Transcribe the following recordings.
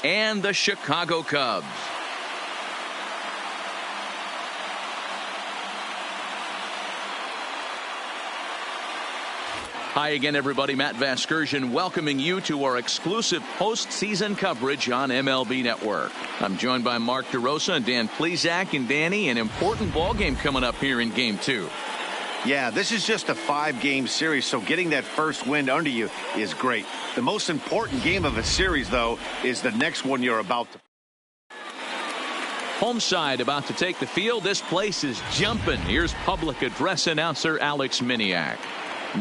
and the Chicago Cubs. Hi again, everybody. Matt Vasgersian welcoming you to our exclusive postseason coverage on MLB Network. I'm joined by Mark DeRosa and Dan Plesac. And Danny, an important ball game coming up here in Game 2. Yeah, this is just a 5-game series, so getting that first win under you is great. The most important game of a series, though, is the next one you're about to. Home side about to take the field. This place is jumping. Here's public address announcer Alex Miniak.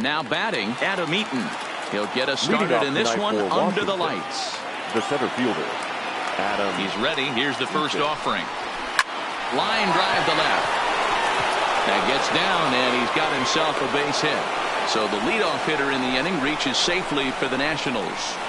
Now batting, Adam Eaton. He'll get us started in this one under the lights. The center fielder, Adam. He's ready. Here's the first offering. Line drive to left. That gets down, and he's got himself a base hit. So the leadoff hitter in the inning reaches safely for the Nationals.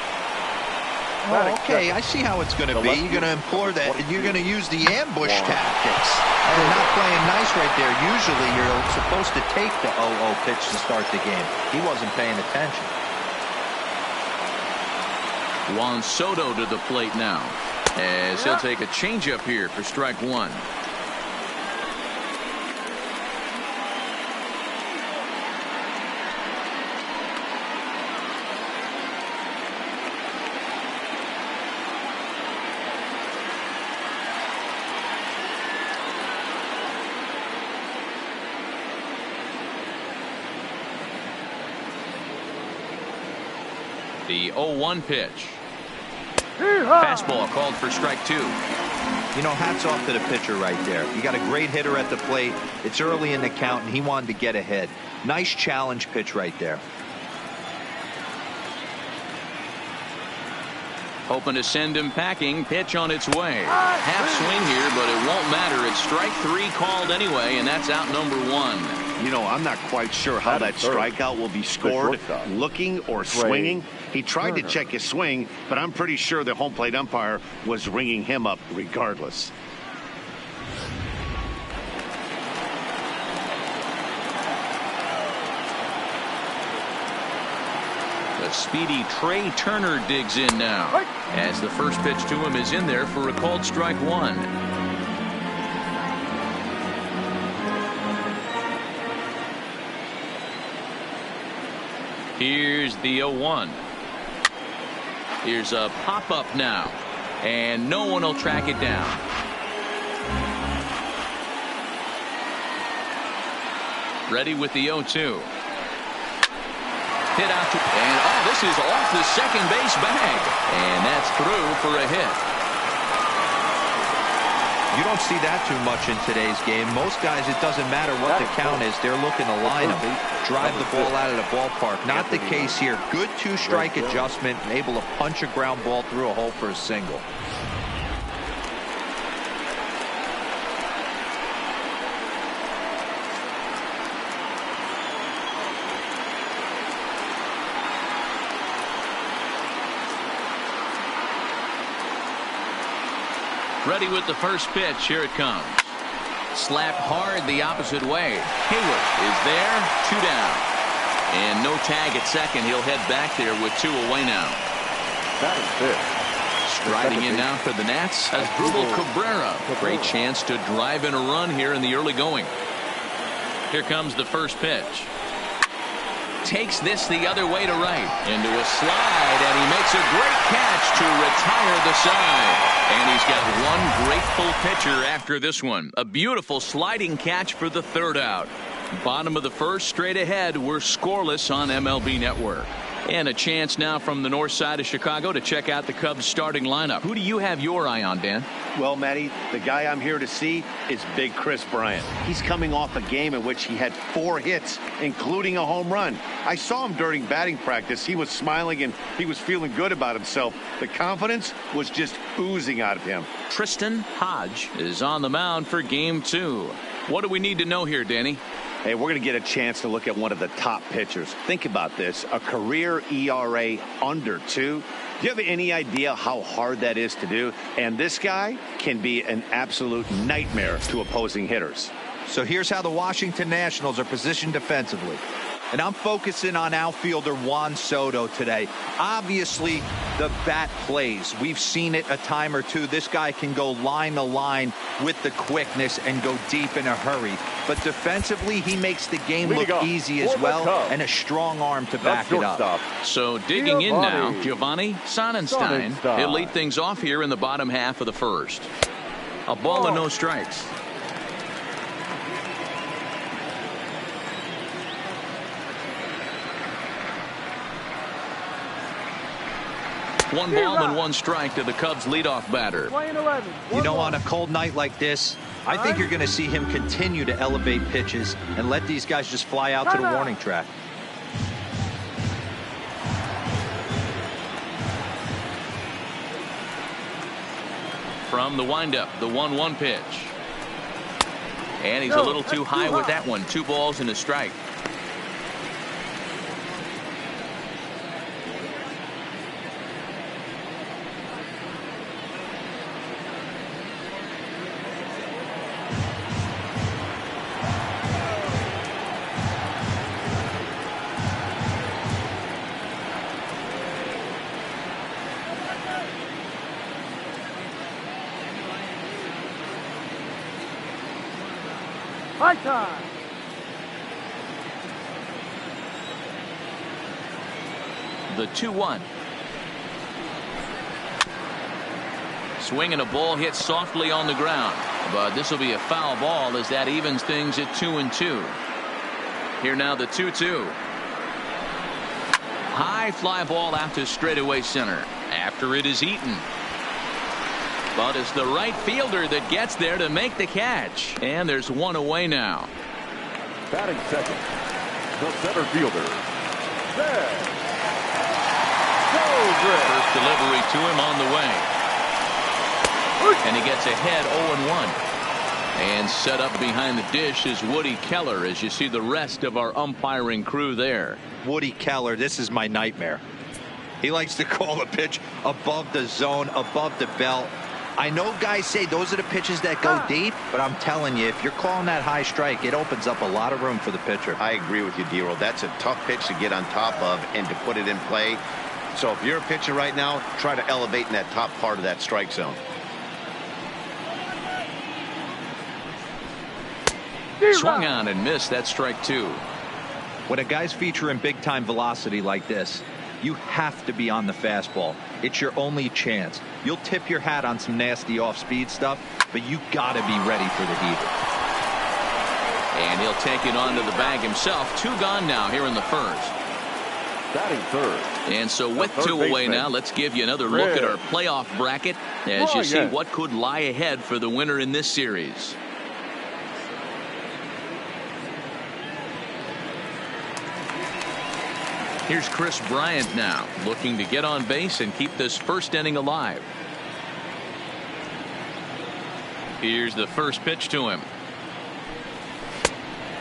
Oh, okay, I see how it's going to be. You're going to implore that. You're going to use the ambush tactics. You're not playing nice right there. Usually you're supposed to take the 0-0 pitch to start the game. He wasn't paying attention. Juan Soto to the plate now, as he'll take a changeup here for strike one. The 0-1 pitch. Fastball called for strike two. You know, hats off to the pitcher right there. You got a great hitter at the plate. It's early in the count, and he wanted to get ahead. Nice challenge pitch right there. Hoping to send him packing. Pitch on its way. Half swing here, but it won't matter. It's strike three called anyway, and that's out number one. You know, I'm not quite sure how that strikeout will be scored, looking or swinging. He tried to check his swing, but I'm pretty sure the home plate umpire was ringing him up regardless. The speedy Trey Turner digs in now, as the first pitch to him is in there for a called strike one. Here's the 0-1. Here's a pop-up now, and no one will track it down. Ready with the 0-2. Hit out to, and oh, this is off the second base bag, and that's through for a hit. You don't see that too much in today's game. Most guys, it doesn't matter what the count is. They're looking to line them, drive the ball out of the ballpark. Not the case here. Good two-strike adjustment, able to punch a ground ball through a hole for a single. Ready with the first pitch. Here it comes. Slapped hard the opposite way. Hayward is there. 2 down. And no tag at second. He'll head back there with 2 away now. That is it. Striding in now for the Nats, Asdrubal Cabrera. Great chance to drive in a run here in the early going. Here comes the first pitch. Takes this the other way to right. Into a slide, and he makes a great catch to retire the side. And he's got one grateful pitcher after this one. A beautiful sliding catch for the third out. Bottom of the first, straight ahead. We're scoreless on MLB Network. And a chance now from the north side of Chicago to check out the Cubs starting lineup. Who do you have your eye on, Dan? Well, Matty, the guy I'm here to see is Big Chris Bryant. He's coming off a game in which he had 4 hits, including a home run. I saw him during batting practice. He was smiling and he was feeling good about himself. The confidence was just oozing out of him. Tristan Hodge is on the mound for game 2. What do we need to know here, Danny? Hey, we're going to get a chance to look at one of the top pitchers. Think about this, a career ERA under 2. Do you have any idea how hard that is to do? And this guy can be an absolute nightmare to opposing hitters. So here's how the Washington Nationals are positioned defensively. And I'm focusing on outfielder Juan Soto today. Obviously, the bat plays. We've seen it a time or two. This guy can go line to line with the quickness and go deep in a hurry. But defensively, he makes the game look easy as well, and a strong arm to back it up. So digging in now, Giovanni Sonnenstein. He'll lead things off here in the bottom half of the first. A ball and no strikes. One ball and one strike to the Cubs leadoff batter. You know, on a cold night like this, I think you're going to see him continue to elevate pitches and let these guys just fly out to the warning track. From the windup, the 1-1 pitch. And he's a little too high with that one. 2 balls and a strike. High time. The 2-1. Swing and a ball hit softly on the ground. But this will be a foul ball as that evens things at 2-2. Here now the 2-2. High fly ball out to straightaway center. After it is Eaton. But it's the right fielder that gets there to make the catch. And there's one away now. Batting second, the center fielder, First delivery to him on the way. And he gets ahead 0-1. And set up behind the dish is Woody Keller as you see the rest of our umpiring crew there. Woody Keller, this is my nightmare. He likes to call a pitch above the zone, above the belt. I know guys say those are the pitches that go deep, but I'm telling you, if you're calling that high strike, it opens up a lot of room for the pitcher. I agree with you, D-Roll. That's a tough pitch to get on top of and to put it in play. So if you're a pitcher right now, try to elevate in that top part of that strike zone. Swung on and missed. That strike 2. When a guy's featuring big-time velocity like this, you have to be on the fastball. It's your only chance. You'll tip your hat on some nasty off-speed stuff, but you got to be ready for the heater. And he'll take it onto the bag himself. 2 gone now here in the first. batting third. And so with 2 away now, let's give you another look at our playoff bracket as you see what could lie ahead for the winner in this series. Here's Chris Bryant now looking to get on base and keep this first inning alive. Here's the first pitch to him.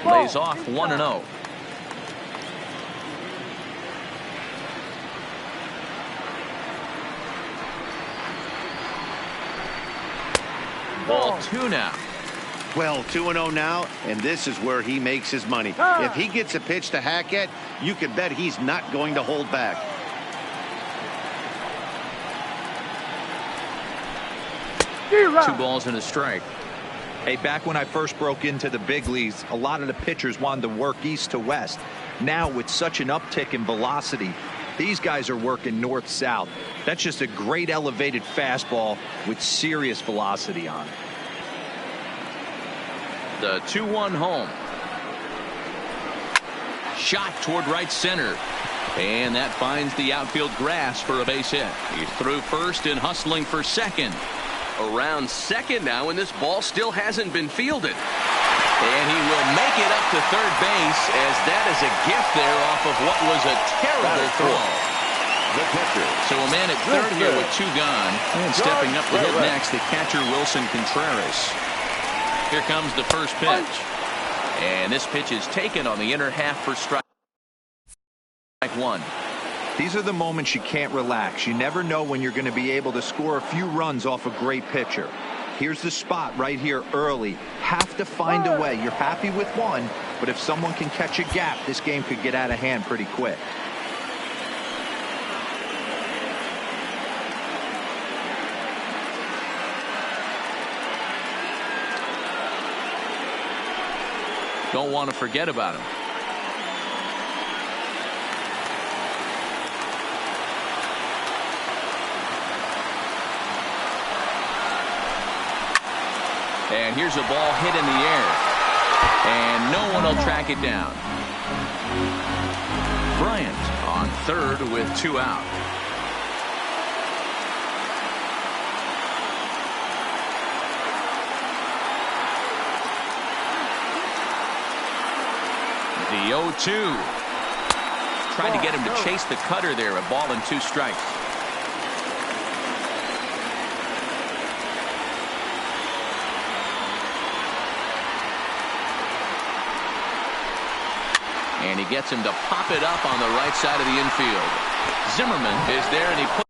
Lays off 1-0. Ball 2 now. Well, 2-0 now, and this is where he makes his money. If he gets a pitch to Hackett, you can bet he's not going to hold back. Two balls and a strike. Hey, back when I first broke into the big leagues, a lot of the pitchers wanted to work east to west. Now, with such an uptick in velocity, these guys are working north-south. That's just a great elevated fastball with serious velocity on it. The 2-1 home. Shot toward right center. And that finds the outfield grass for a base hit. He's through first and hustling for second. Around second now, and this ball still hasn't been fielded. And he will make it up to third base as that is a gift there off of what was a terrible throw. So a man at third here with 2 gone. And stepping up to hit next, the catcher Wilson Contreras. Here comes the first pitch. And this pitch is taken on the inner half for strike 1. These are the moments you can't relax. You never know when you're going to be able to score a few runs off a great pitcher. Here's the spot right here early. Have to find a way. You're happy with one, but if someone can catch a gap, this game could get out of hand pretty quick. Don't want to forget about him. And here's a ball hit in the air. And no one will track it down. Bryant on third with 2 out. The 0-2. Tried to get him to chase the cutter there. A ball and 2 strikes. And he gets him to pop it up on the right side of the infield. Zimmerman is there, and he puts.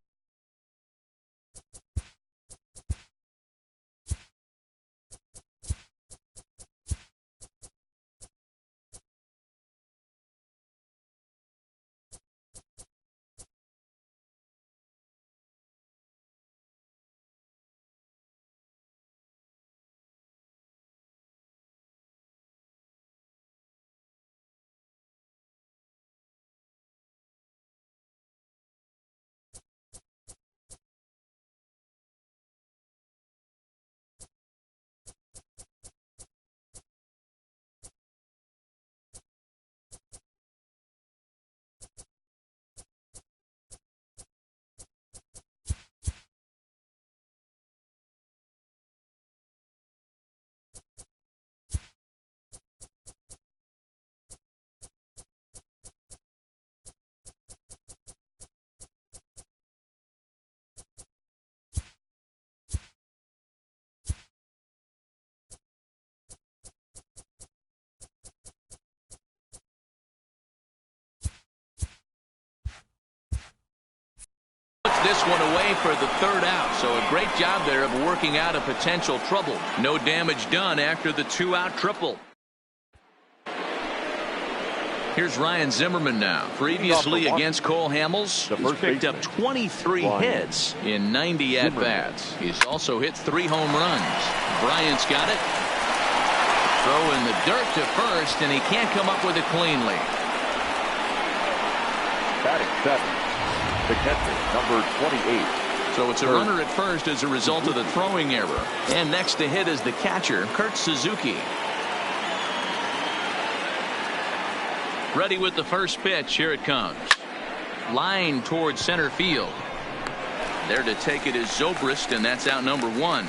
This one away for the 3rd out. So a great job there of working out a potential trouble. No damage done after the 2-out triple. Here's Ryan Zimmerman now. Previously against Cole Hamels, he's picked up 23 hits in 90 at-bats. He's also hit 3 home runs. Bryant's got it. Throw in the dirt to first, and he can't come up with it cleanly. Batting 7. The catcher, number 28. So it's a runner at first as a result of the throwing error. And next to hit is the catcher, Kurt Suzuki. Ready with the first pitch. Here it comes. Line towards center field. There to take it is Zobrist, and that's out number 1.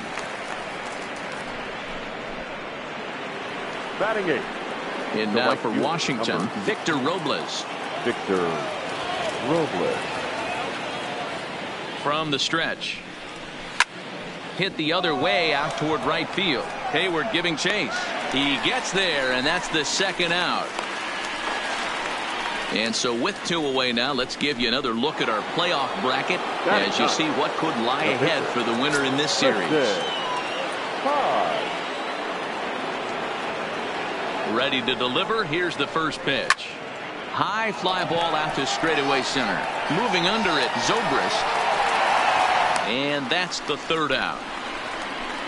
Batting 8. In now for Washington, Victor Robles. Victor Robles. From the stretch. Hit the other way out toward right field. Hayward giving chase. He gets there, and that's the 2nd out. And so with 2 away now, let's give you another look at our playoff bracket as you see what could lie ahead for the winner in this series. Ready to deliver. Here's the first pitch. High fly ball out to straightaway center. Moving under it, Zobrist. And that's the 3rd out.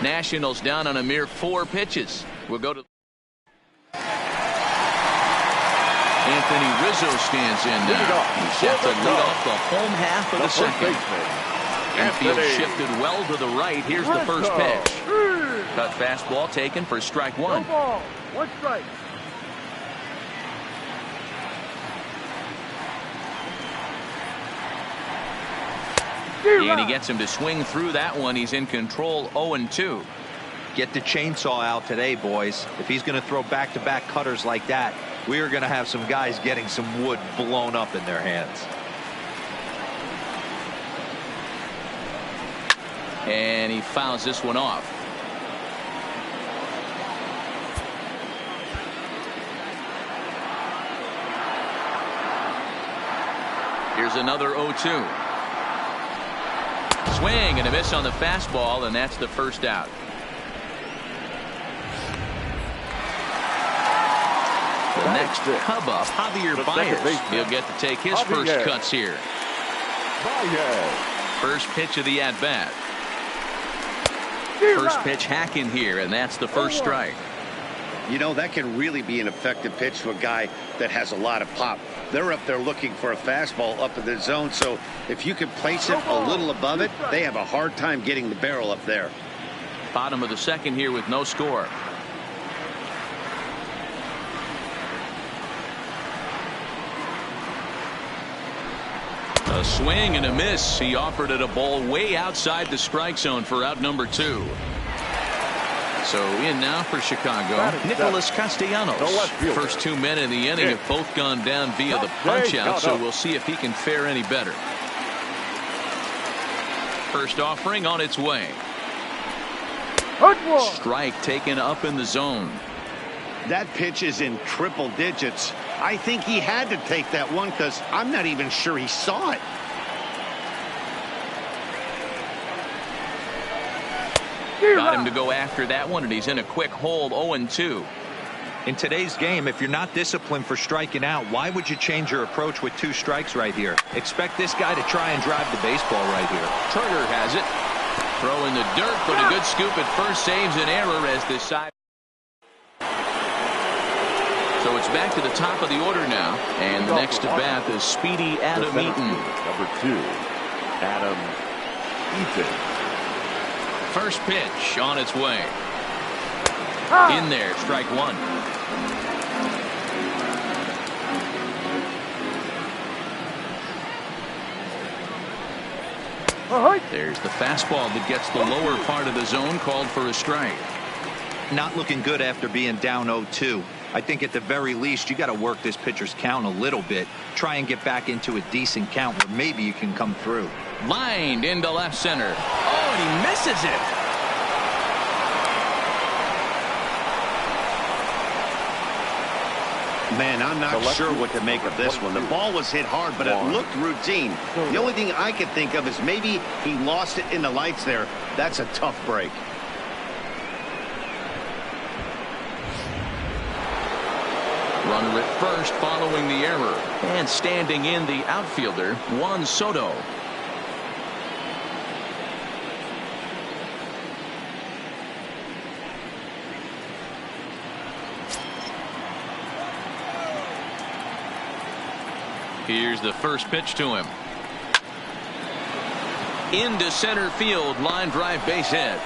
Nationals down on a mere 4 pitches. We'll go to Anthony Rizzo stands in now. He's set to lead off the home half of the 2nd. Infield shifted well to the right. Here's the first pitch. Cut fastball taken for strike 1. 1 strike. And he gets him to swing through that one. He's in control. 0-2. Get the chainsaw out today, boys. If he's going to throw back-to-back cutters like that, we are going to have some guys getting some wood blown up in their hands. And he fouls this one off. Here's another 0-2. Swing and a miss on the fastball, and that's the 1st out. next Cub up, Javier Baez. He'll get to take his first cuts here. First pitch of the at-bat. First pitch hacking here, and that's the first strike. You know, that can really be an effective pitch to a guy that has a lot of pop. They're up there looking for a fastball up in the zone, so if you can place it a little above it, they have a hard time getting the barrel up there. Bottom of the second here with no score. A swing and a miss. He offered it a ball way outside the strike zone for out number 2. So in now for Chicago, Nicholas Castellanos. First 2 men in the inning have both gone down via the punch out, so we'll see if he can fare any better. First offering on its way. Strike taken up in the zone. That pitch is in triple digits. I think he had to take that one because I'm not even sure he saw it. Got him to go after that one, and he's in a quick hole, 0-2. In today's game, if you're not disciplined for striking out, why would you change your approach with 2 strikes right here? Expect this guy to try and drive the baseball right here. Turner has it. Throw in the dirt, but a good scoop at first saves an error as this side. So it's back to the top of the order now, and the next at bat is speedy Adam Eaton. Number 2, Adam Eaton. First pitch on its way. In there, strike 1. There's the fastball that gets the lower part of the zone, called for a strike. Not looking good after being down 0-2. I think at the very least you got to work this pitcher's count a little bit. Try and get back into a decent count where maybe you can come through. Lined into left center. Oh, and he misses it. Man, I'm not sure what to make of this one. The ball was hit hard, but it looked routine. The only thing I could think of is maybe he lost it in the lights there. That's a tough break. Runner at first following the error. And standing in the outfielder, Juan Soto. Here's the first pitch to him. Into center field, line drive, base hit.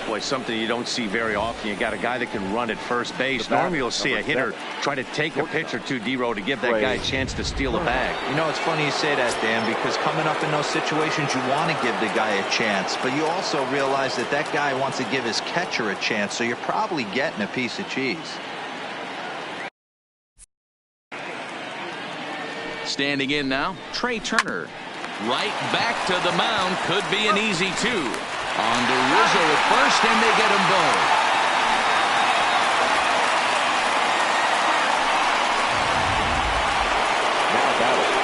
Boy, something you don't see very often. You got a guy that can run at first base. Normally you'll see a hitter try to take a pitch or two, D-Row, to give that guy a chance to steal a bag. You know, it's funny you say that, Dan, because coming up in those situations, you want to give the guy a chance, but you also realize that that guy wants to give his catcher a chance, so you're probably getting a piece of cheese. Standing in now, Trey Turner. Right back to the mound. Could be an easy 2. On to Rizzo at first, and they get them both.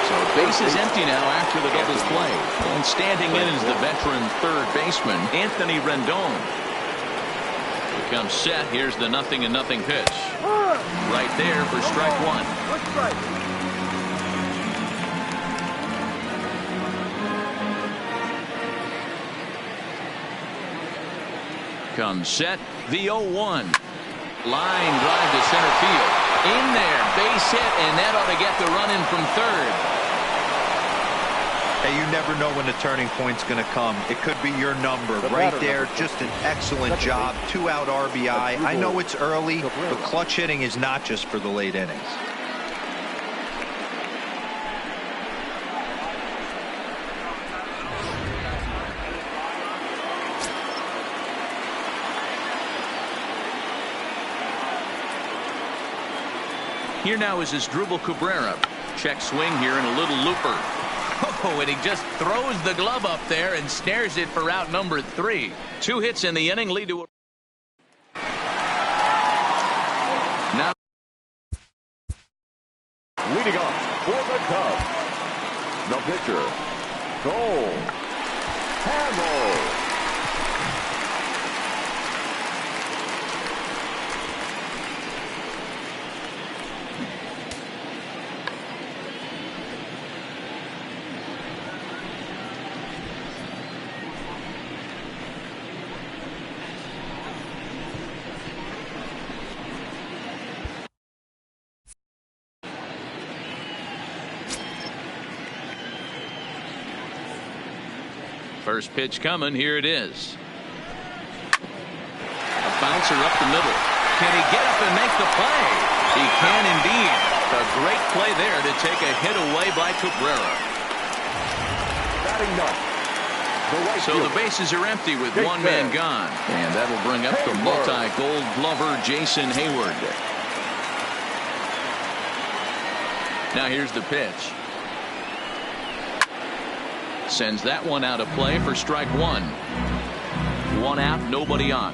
So base is empty now after the doubles play. And standing in is the veteran third baseman, Anthony Rendon. Here comes set. Here's the 0-0 pitch. Right there for strike 1. Comes set, the 0-1. Line drive to center field. In there, base hit, and that ought to get the run in from third. Hey, you never know when the turning point's going to come. It could be your number right there. Just an excellent job. 2-out RBI. I know it's early, but clutch hitting is not just for the late innings. Here now is Asdrubal Cabrera. Check swing here and a little looper. Oh, and he just throws the glove up there and snares it for out number 3. 2 hits in the inning lead to a... Now leading off for the Cubs, the pitcher, Cole Hamels. First pitch coming. Here it is. A bouncer up the middle. Can he get up and make the play? He can indeed. A great play there to take a hit away by Cabrera. Batting ninth. So the bases are empty with one man gone. And that'll bring up the multi-gold glover Jason Hayward. Now here's the pitch. Sends that one out of play for strike one. One out, nobody on.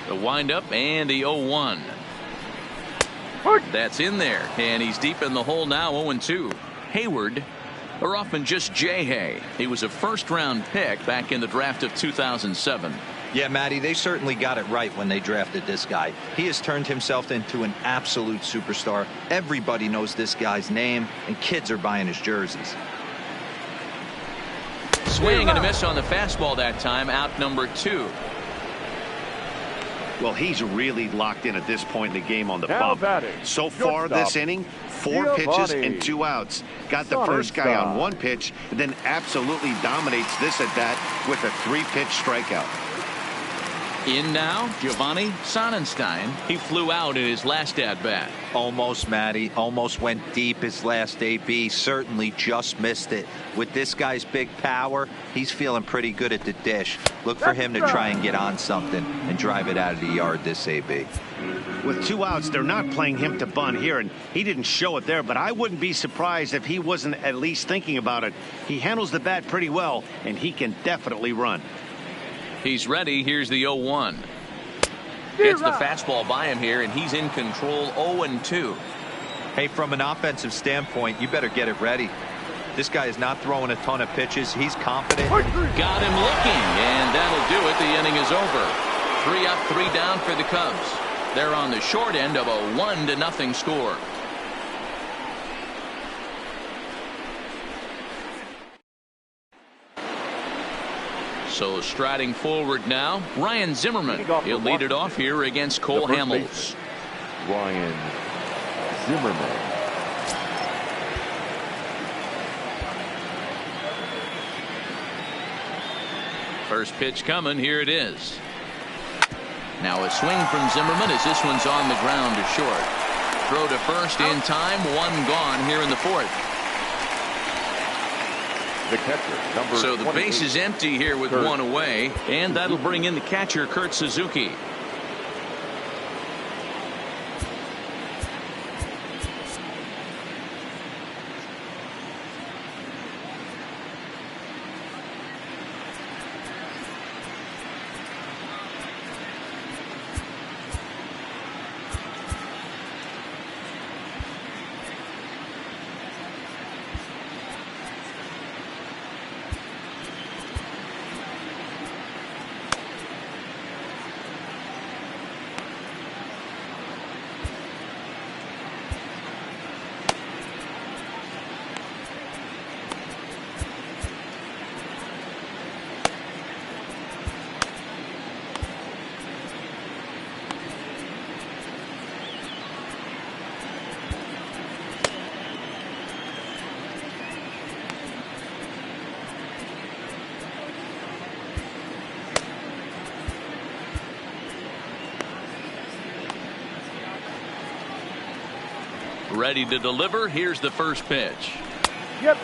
The windup and the 0-1. That's in there, and he's deep in the hole now. 0-2. Hayward, or often just J-Hay. He was a first-round pick back in the draft of 2007. Yeah, Matty, they certainly got it right when they drafted this guy. He has turned himself into an absolute superstar. Everybody knows this guy's name, and kids are buying his jerseys. Swing and a miss on the fastball that time. Out number 2. Well, he's really locked in at this point in the game on the bump. So far this inning, 4 pitches and 2 outs. Got the first guy on 1 pitch, and then absolutely dominates this at bat with a 3-pitch strikeout. In now, Giovanni Sonnenstein. He flew out in his last at-bat. Almost, Matty. Almost went deep his last AB. Certainly just missed it. With this guy's big power, he's feeling pretty good at the dish. Look for him to try and get on something and drive it out of the yard this AB. With 2 outs, they're not playing him to bunt here, and he didn't show it there, but I wouldn't be surprised if he wasn't at least thinking about it. He handles the bat pretty well, and he can definitely run. He's ready. Here's the 0-1. Gets the fastball by him here, and he's in control. 0-2. Hey, from an offensive standpoint, you better get it ready. This guy is not throwing a ton of pitches. He's confident. Got him looking, and that'll do it. The inning is over. 3 up, 3 down for the Cubs. They're on the short end of a 1-0 score. So striding forward now, Ryan Zimmerman. He'll lead it off here against Cole Hamels. Ryan Zimmerman. First pitch coming. Here it is. Now a swing from Zimmerman as this one's on the ground to short. Throw to first in time. 1 gone here in the 4th. The catcher, number so the 28. base is empty here with 1 away, and that'll bring in the catcher, Kurt Suzuki. Ready to deliver. Here's the first pitch.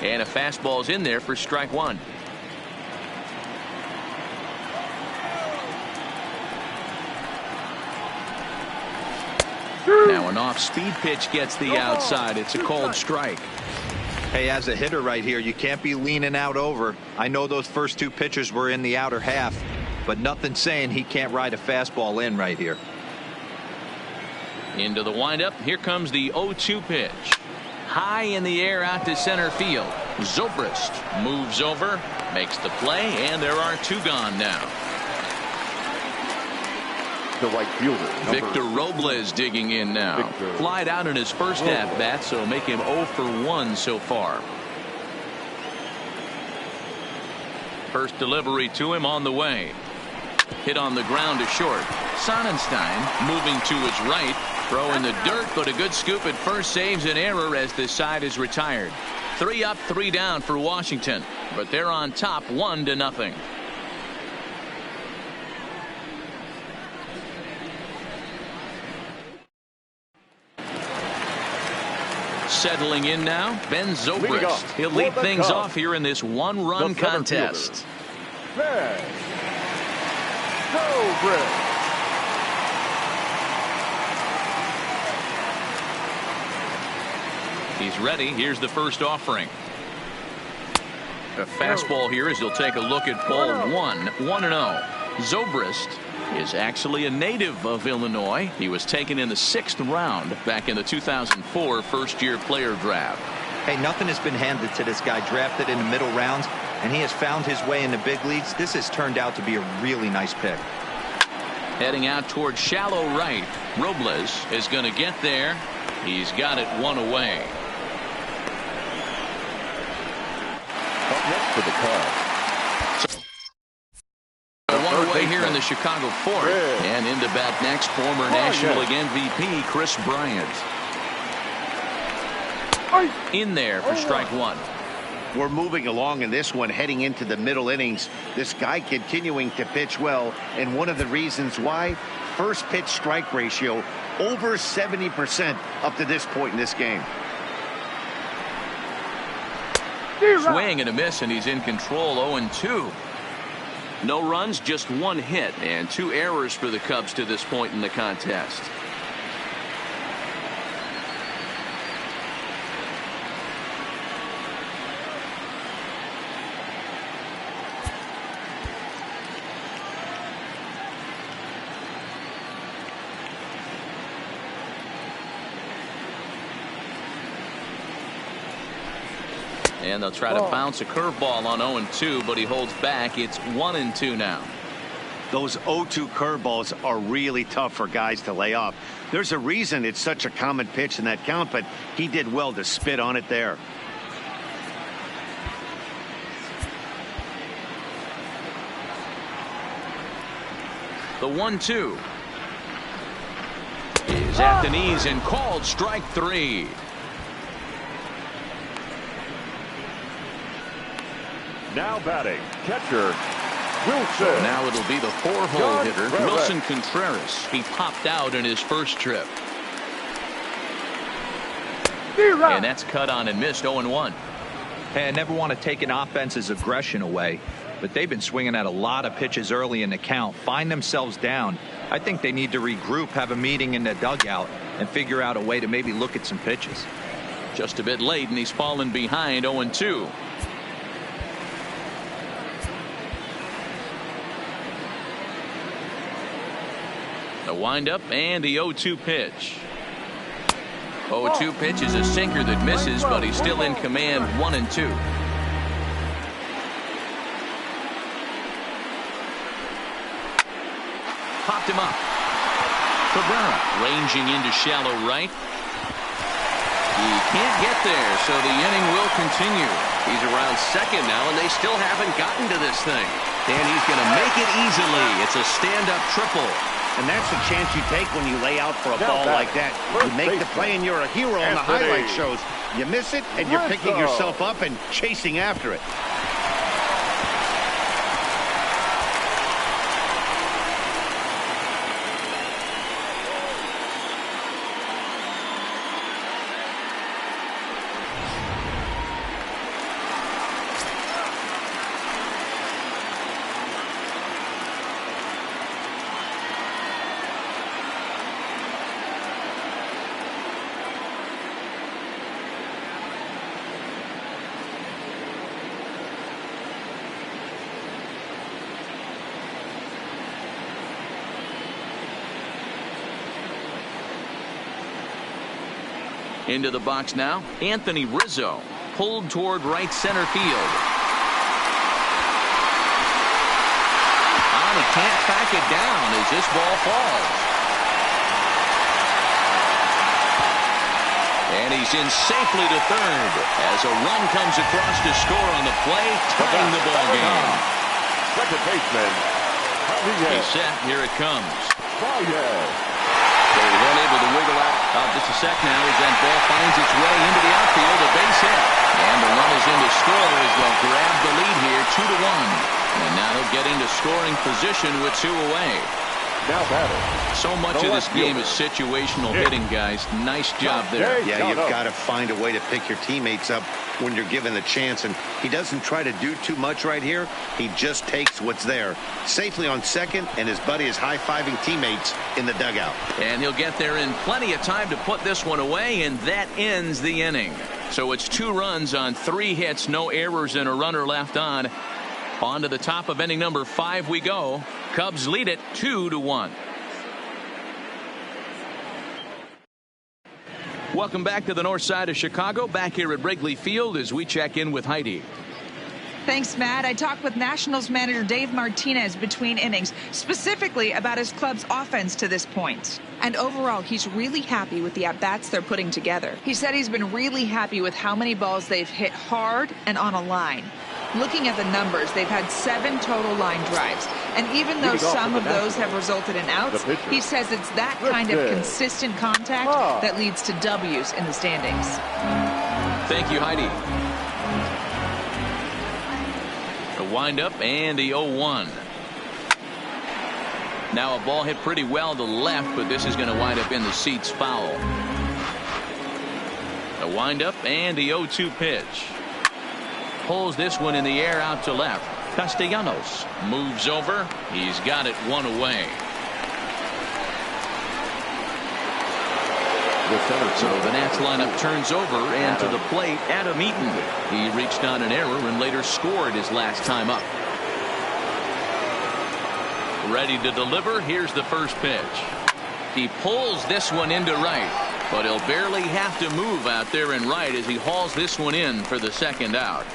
And a fastball's in there for strike 1. Now an off-speed pitch gets the outside. It's a called strike. Hey, as a hitter right here, you can't be leaning out over. I know those first 2 pitches were in the outer half, but nothing saying he can't ride a fastball in right here. Into the windup. Here comes the 0-2 pitch. High in the air out to center field. Zobrist moves over, makes the play, and there are 2 gone now. The right fielder, Victor Robles digging in now. Flied out in his first at-bat, so make him 0 for 1 so far. First delivery to him on the way. Hit on the ground to short. Sonnenstein moving to his right. Throw in the dirt, but a good scoop at first saves an error as the side is retired. 3 up, 3 down for Washington, but they're on top 1-0. Settling in now, Ben Zobrist. He'll lead things off here in this one-run contest. Ben Zobrist. He's ready. Here's the first offering. A fastball here as he'll take a look at ball 1-0. Zobrist is actually a native of Illinois. He was taken in the 6th round back in the 2004 first-year player draft. Hey, nothing has been handed to this guy. Drafted in the middle rounds, and he has found his way in the big leagues. This has turned out to be a really nice pick. Heading out towards shallow right. Robles is going to get there. He's got it 1 away. Up next for the Cubs. One away here in the Chicago 4th. And into bat next, former National League MVP Chris Bryant. In there for strike 1. We're moving along in this one, heading into the middle innings. This guy continuing to pitch well, and one of the reasons why, first pitch strike ratio over 70% up to this point in this game. Swing and a miss, and he's in control. 0-2. No runs, just 1 hit, and 2 errors for the Cubs to this point in the contest. And they'll try to bounce a curveball on 0-2, but he holds back. It's 1-2 now. Those 0-2 curveballs are really tough for guys to lay off. There's a reason it's such a common pitch in that count, but he did well to spit on it there. The 1-2 is at the knees and called strike 3. Now batting, catcher Wilson. Now it'll be the 4-hole hitter, Wilson Contreras. He popped out in his first trip. And that's cut on and missed. 0-1. Hey, I never want to take an offense's aggression away, but they've been swinging at a lot of pitches early in the count. Find themselves down. I think they need to regroup, have a meeting in the dugout, and figure out a way to maybe look at some pitches. Just a bit late, and he's fallen behind. 0-2. The windup and the 0-2 pitch. 0-2 pitch is a sinker that misses, but he's still in command. 1-2. Popped him up. Cabrera ranging into shallow right. He can't get there, so the inning will continue. He's around second now, and they still haven't gotten to this thing. And he's going to make it easily. It's a stand-up triple. And that's the chance you take when you lay out for a ball like that. You make the play and you're a hero on the highlight shows. You miss it and you're picking yourself up and chasing after it. Into the box now, Anthony Rizzo, pulled toward right center field. He can't track it down as this ball falls. And he's in safely to third as a run comes across to score on the play, tying the ball game. second baseman. He's set. Here it comes. Baez. They're then able to wiggle out just a sec now as that ball finds its way into the outfield. A base hit. And the run is in to score as they'll grab the lead here 2-1. And now they'll get into scoring position with 2 away. Now batting. So much of this game is situational hitting, guys. Nice job there. Yeah, you've got to find a way to pick your teammates up when you're given the chance. And he doesn't try to do too much right here. He just takes what's there. Safely on second, and his buddy is high-fiving teammates in the dugout. And he'll get there in plenty of time to put this one away, and that ends the inning. So it's 2 runs on 3 hits, no errors, and a runner left on. On to the top of inning number 5 we go. Cubs lead it 2-1. Welcome back to the north side of Chicago. Back here at Wrigley Field as we check in with Heidi. Thanks, Matt. I talked with Nationals manager Dave Martinez between innings, specifically about his club's offense to this point. And overall, he's really happy with the at-bats they're putting together. He said he's been really happy with how many balls they've hit hard and on a line. Looking at the numbers, they've had 7 total line drives. And even though some of those have resulted in outs, he says it's that kind of consistent contact that leads to W's in the standings. Thank you, Heidi. A windup and the 0-1. Now a ball hit pretty well to left, but this is going to wind up in the seats foul. A windup and the 0-2 pitch. Pulls this one in the air out to left. Castellanos moves over. He's got it 1 away. So the Nats lineup turns over, and to the plate, Adam Eaton. He reached on an error and later scored his last time up. Ready to deliver. Here's the first pitch. He pulls this one into right, but he'll barely have to move out there in right as he hauls this one in for the second out.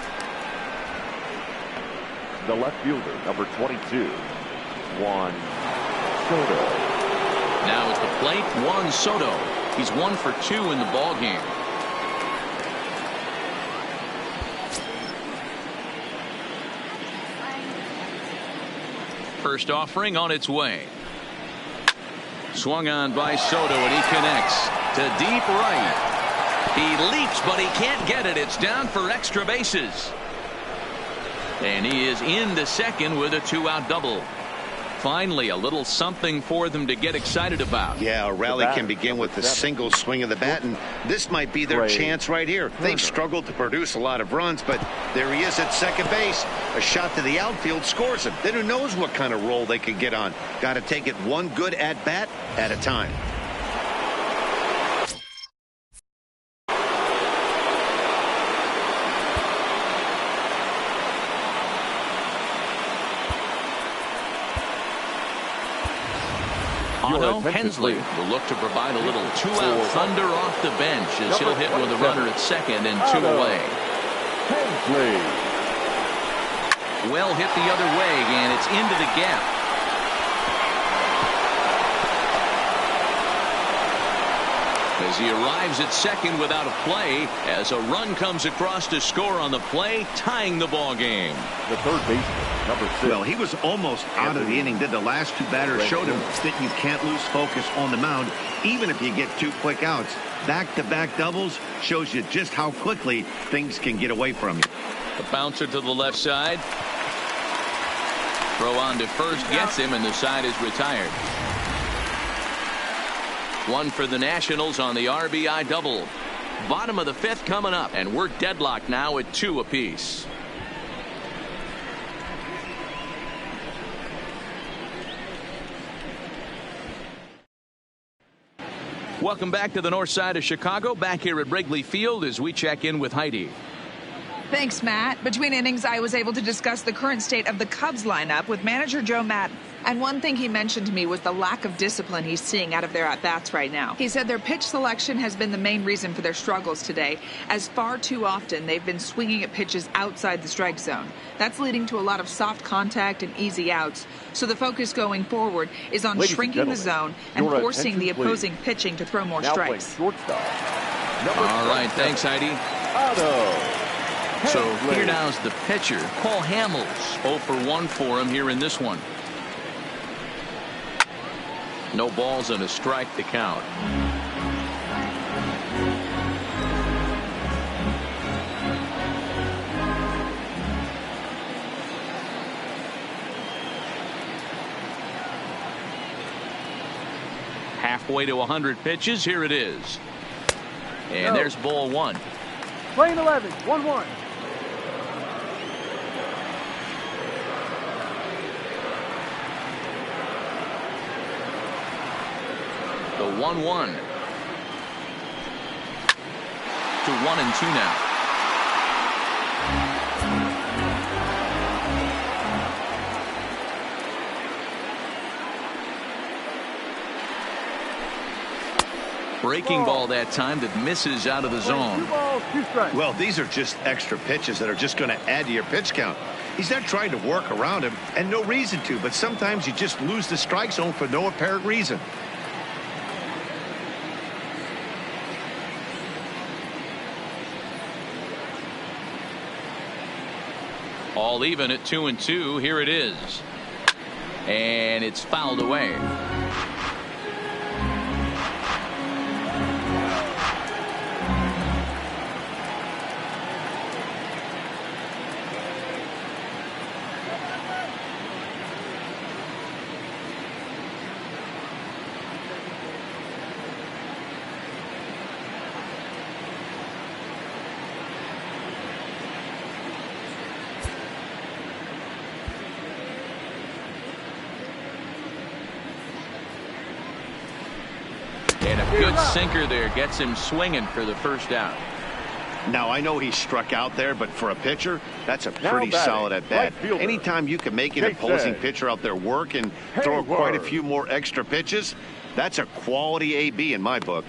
The left fielder, number 22, Juan Soto. Now at the plate, Juan Soto. He's 1 for 2 in the ball game. First offering on its way. Swung on by Soto, and he connects to deep right. He leaps, but he can't get it. It's down for extra bases. And he is into second with a 2-out double. Finally, a little something for them to get excited about. Yeah, a rally can begin with a single swing of the bat, and this might be their chance right here. They've struggled to produce a lot of runs, but there he is at second base. A shot to the outfield scores him. Then who knows what kind of roll they could get on. Got to take it one good at-bat at a time. Hensley will look to provide a little 2-out thunder off the bench as he'll hit with a runner at second and 2 away. Hensley. Well hit the other way, and it's into the gap. As he arrives at second without a play, as a run comes across to score on the play, tying the ball game. The third baseman, number 6. Well, he was almost out of the inning. Did the last 2 batters showed him that you can't lose focus on the mound, even if you get 2 quick outs. Back-to-back doubles shows you just how quickly things can get away from you. The bouncer to the left side. Throw on to first gets him, and the side is retired. 1 for the Nationals on the RBI double. Bottom of the 5th coming up, and we're deadlocked now at 2 apiece. Welcome back to the north side of Chicago. Back here at Wrigley Field as we check in with Heidi. Thanks, Matt. Between innings, I was able to discuss the current state of the Cubs lineup with manager Joe Madden. And one thing he mentioned to me was the lack of discipline he's seeing out of their at-bats right now. He said their pitch selection has been the main reason for their struggles today, as far too often they've been swinging at pitches outside the strike zone. That's leading to a lot of soft contact and easy outs. So the focus going forward is on shrinking the zone and forcing the opposing pitching to throw more strikes. All right, thanks, Heidi. So here now's the pitcher, Paul Hamels. 0 for 1 for him here in this one. No balls and a strike to count. Halfway to 100 pitches. Here it is. And there's ball 1. Playing 11, 1-1. The 1-1 to 1-2 now. Breaking ball that time that misses out of the zone. 2 balls, 2 strikes. Well, these are just extra pitches that are just going to add to your pitch count. He's not trying to work around him, and no reason to, but sometimes you just lose the strike zone for no apparent reason. All even at 2-2. Here it is. And it's fouled away. And a good sinker there gets him swinging for the first out. Now, I know he struck out there, but for a pitcher, that's a pretty solid at bat. Anytime you can make an opposing pitcher out there work and throw quite a few more extra pitches, that's a quality AB in my book.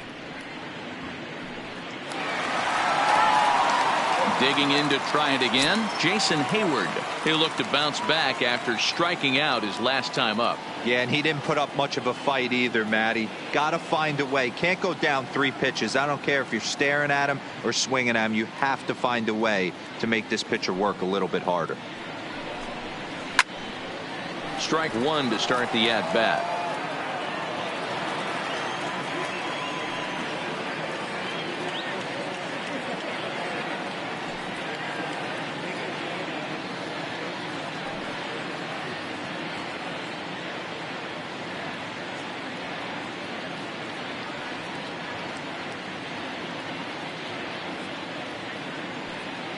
Digging in to try it again, Jason Hayward. He'll look to bounce back after striking out his last time up. Yeah, and he didn't put up much of a fight either, Matty. Got to find a way. Can't go down 3 pitches. I don't care if you're staring at him or swinging at him. You have to find a way to make this pitcher work a little bit harder. Strike 1 to start the at-bat.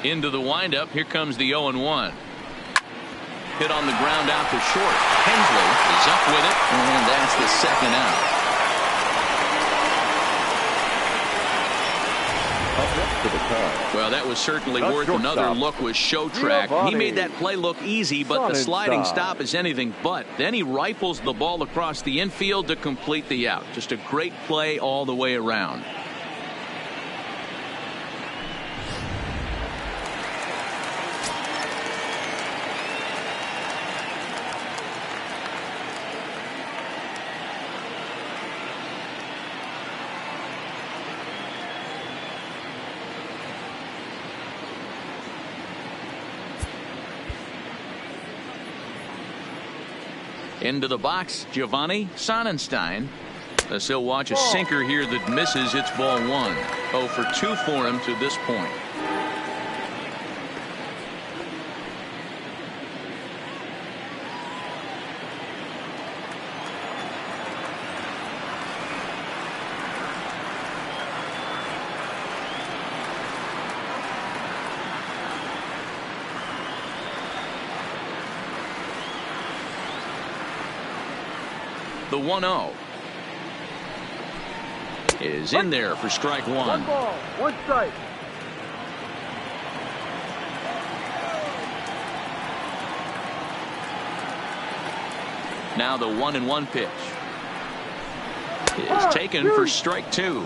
Into the windup. Here comes the 0-1. Hit on the ground out to short. Hensley is up with it, and that's the second out. Up next to the Cubs. Well, that was certainly worth another look with show track. He made that play look easy, but the sliding stop is anything but. Then he rifles the ball across the infield to complete the out. Just a great play all the way around. Into the box, Giovanni Sonnenstein. As he'll watch a sinker here that misses. It's ball 1. 0 for 2 for him to this point. The 1-0 is in there for strike 1. 1 ball, 1 strike. Now the 1-1 pitch is taken for strike 2.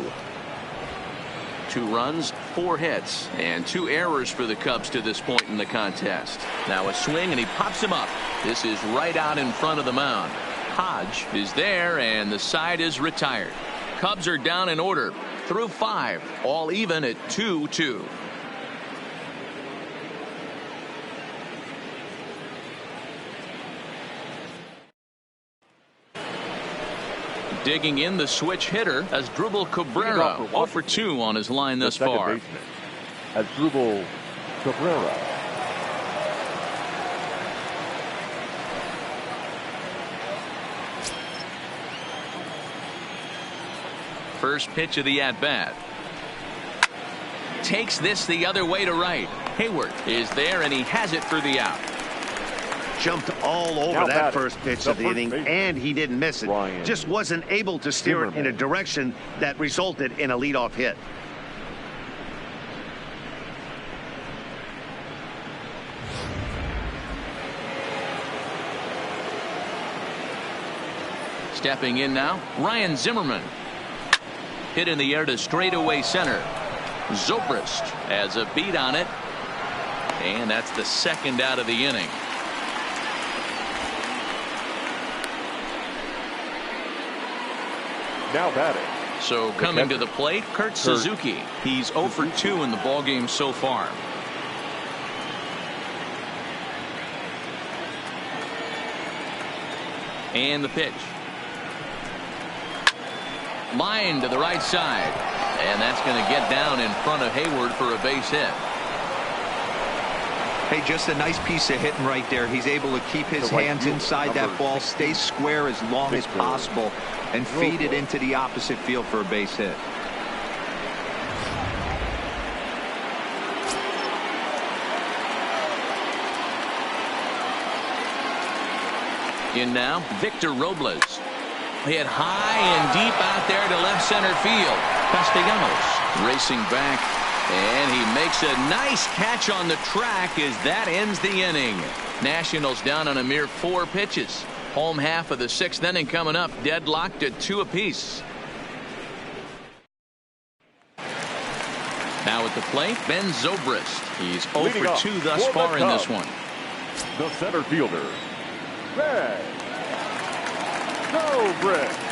2 runs, 4 hits, and 2 errors for the Cubs to this point in the contest. Now a swing, and he pops him up. This is right out in front of the mound. Hodge is there, and the side is retired. Cubs are down in order through 5, all even at 2-2. Digging in the switch hitter as Drupal Cabrera, 0 for 2 on his line thus far. As Drupal Cabrera. First pitch of the at-bat. Takes this the other way to right. Hayward is there, and he has it for the out. Jumped all over that first pitch of the inning, and he didn't miss it. Just wasn't able to steer it in a direction that resulted in a leadoff hit. Stepping in now, Ryan Zimmerman. Hit in the air to straightaway center. Zobrist has a beat on it, and that's the second out of the inning. Now batting. So coming to the plate, Kurt Suzuki. He's 0 for 2 in the ballgame so far. And the pitch. Line to the right side. And that's going to get down in front of Hayward for a base hit. Hey, just a nice piece of hitting right there. He's able to keep his hands inside that ball, stay square as long as possible, and feed it into the opposite field for a base hit. In now, Victor Robles. Hit high and deep out there to left center field. Castellanos racing back, and he makes a nice catch on the track as that ends the inning. Nationals down on a mere 4 pitches. Home half of the 6th inning coming up, deadlocked at 2 apiece. Now at the plate, Ben Zobrist. He's 0 for 2 thus far in this one. The center fielder, Ben Zobrist.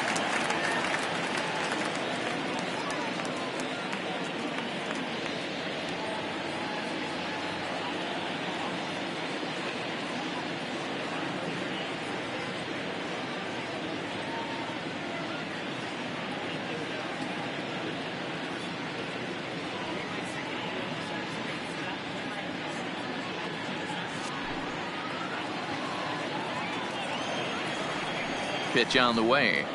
Pitch on the way.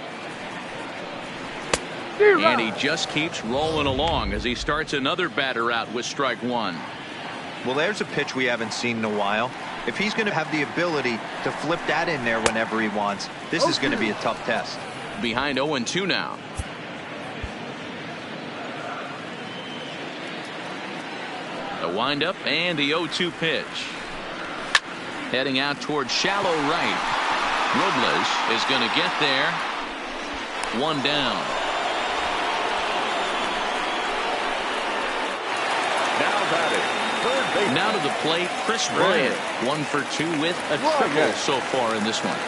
And he just keeps rolling along as he starts another batter out with strike 1. Well, there's a pitch we haven't seen in a while. If he's going to have the ability to flip that in there whenever he wants, this is going to be a tough test. Behind 0-2 now. The windup and the 0-2 pitch. Heading out towards shallow right. Robles is going to get there. 1 down. Now batting. Now to the plate, Chris Bryant. 1 for 2 with a triple so far in this one.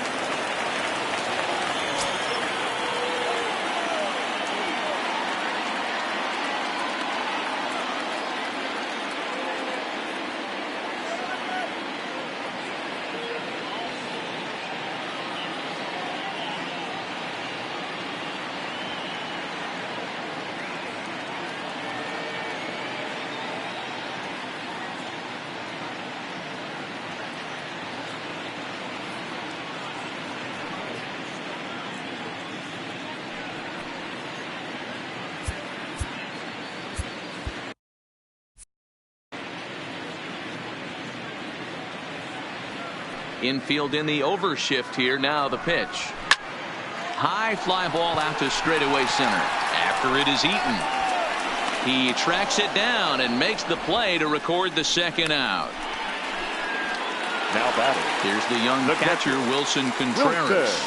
Infield in the overshift here. Now the pitch. High fly ball out to straightaway center after it is eaten. He tracks it down and makes the play to record the second out. Now batting. Here's the young catcher, Wilson Contreras.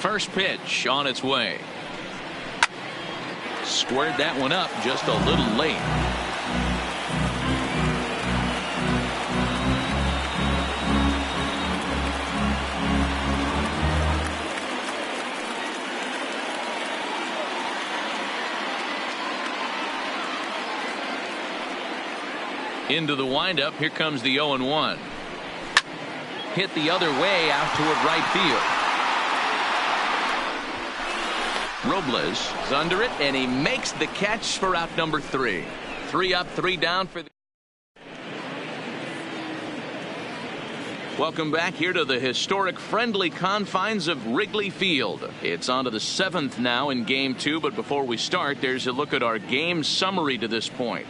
First pitch on its way. Squared that one up just a little late. Into the windup. Here comes the 0-1. Hit the other way out toward right field. Robles is under it, and he makes the catch for out number 3. 3 up, 3 down for the. Welcome back here to the historic friendly confines of Wrigley Field. It's on to the 7th now in Game 2, but before we start, there's a look at our game summary to this point.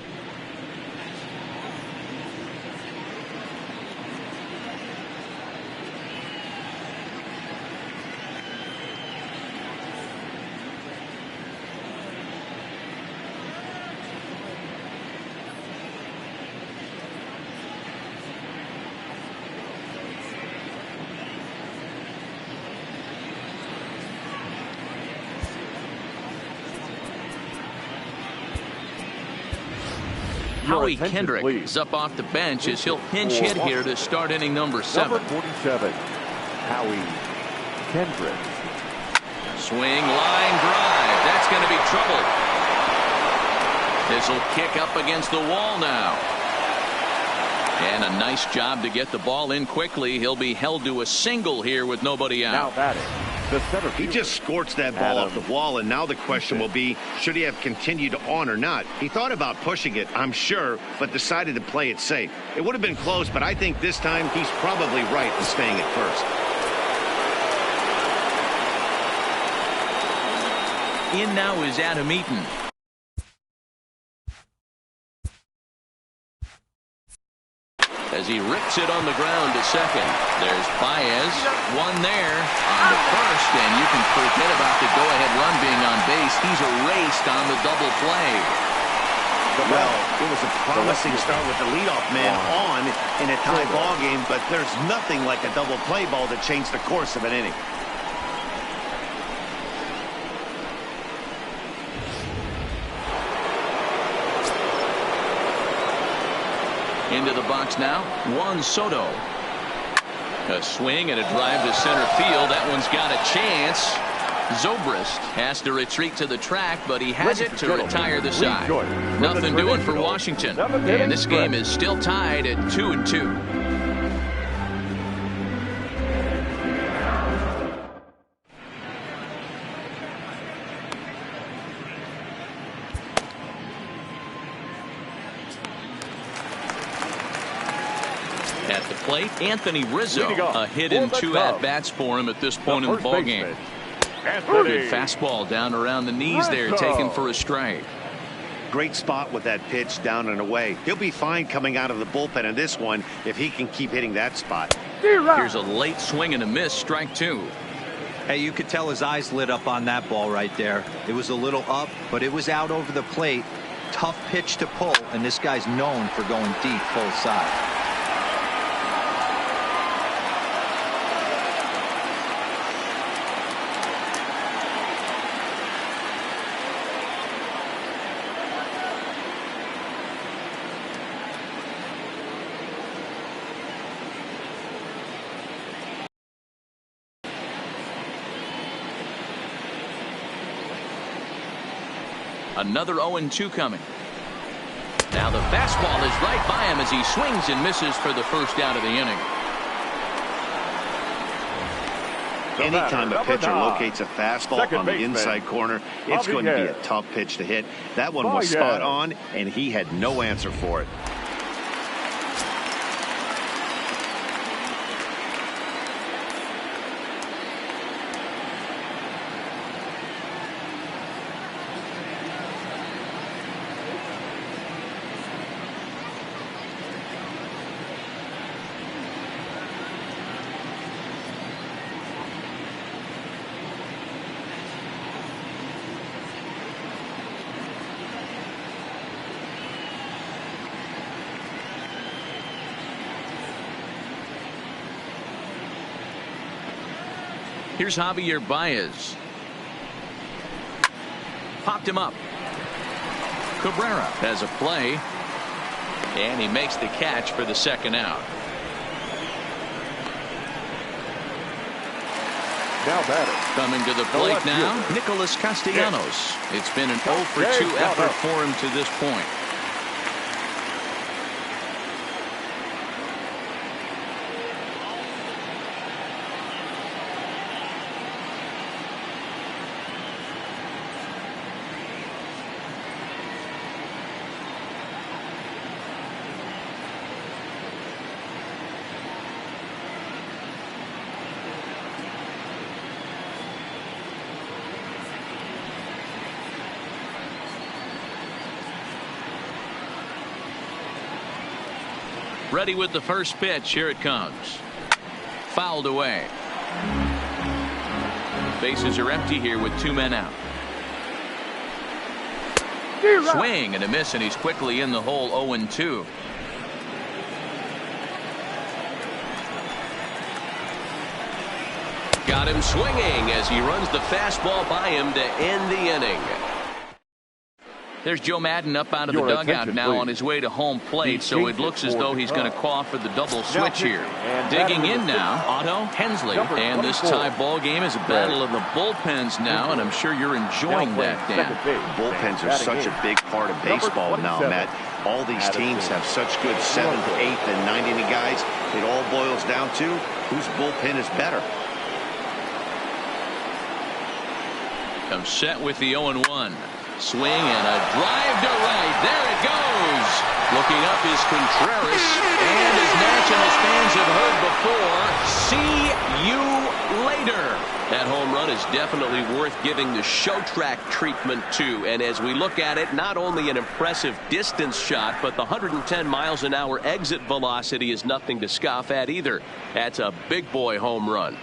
Howie Kendrick is up off the bench as he'll pinch hit here to start inning number 7. Number 47, Howie Kendrick. Swing, line drive. That's going to be trouble. This will kick up against the wall now. And a nice job to get the ball in quickly. He'll be held to a single here with nobody out. Now batting. He just scorched that ball off the wall, and now the question will be, should he have continued on or not? He thought about pushing it, I'm sure, but decided to play it safe. It would have been close, but I think this time he's probably right in staying at first. In now is Adam Eaton. As he rips it on the ground to second. There's Baez, one there on the first, and you can forget about the go-ahead run being on base. He's erased on the double play. Well, it was a promising start with the leadoff man on in a tie ball game, but there's nothing like a double play ball to change the course of an inning. Into the box now, Juan Soto. A swing and a drive to center field. That one's got a chance. Zobrist has to retreat to the track, but he has it to retire the side. Nothing doing for Washington. And this game is still tied at 2-2. At the plate, Anthony Rizzo. A hit in 2 at-bats for him at this point in the ballgame. Good fastball down around the knees there, taken for a strike. Great spot with that pitch down and away. He'll be fine coming out of the bullpen in this one if he can keep hitting that spot. Here's a late swing and a miss, strike 2. Hey, you could tell his eyes lit up on that ball right there. It was a little up, but it was out over the plate. Tough pitch to pull, and this guy's known for going deep full side. Another 0-2 coming. Now the fastball is right by him as he swings and misses for the first out of the inning. Anytime a pitcher locates a fastball on the inside corner, it's going to be a tough pitch to hit. That one was spot on, and he had no answer for it. Here's Javier Baez. Popped him up. Cabrera has a play. And he makes the catch for the second out. Now batter. Coming to the plate now, Nicholas Castellanos. It's been an 0 for 2 effort for him to this point. Ready with the first pitch. Here it comes. Fouled away. Bases are empty here with 2 men out. Swing and a miss, and he's quickly in the hole. 0-2. Got him swinging as he runs the fastball by him to end the inning. There's Joe Madden up out of the dugout now on his way to home plate, so it looks as though he's going to call for the double switch here. Digging in now, Otto Hensley. And this tie ball game is a battle of the bullpens now, and I'm sure you're enjoying that, Dan. Bullpens are such a big part of baseball now, Matt. All these teams have such good 7th, 8th, and 9th inning guys. It all boils down to whose bullpen is better. Comes set with the 0-1. Swing and a drive to right. There it goes. Looking up is Contreras. And as Nationals fans have heard before, see you later. That home run is definitely worth giving the show track treatment to. And as we look at it, not only an impressive distance shot, but the 110 miles an hour exit velocity is nothing to scoff at either. That's a big boy home run.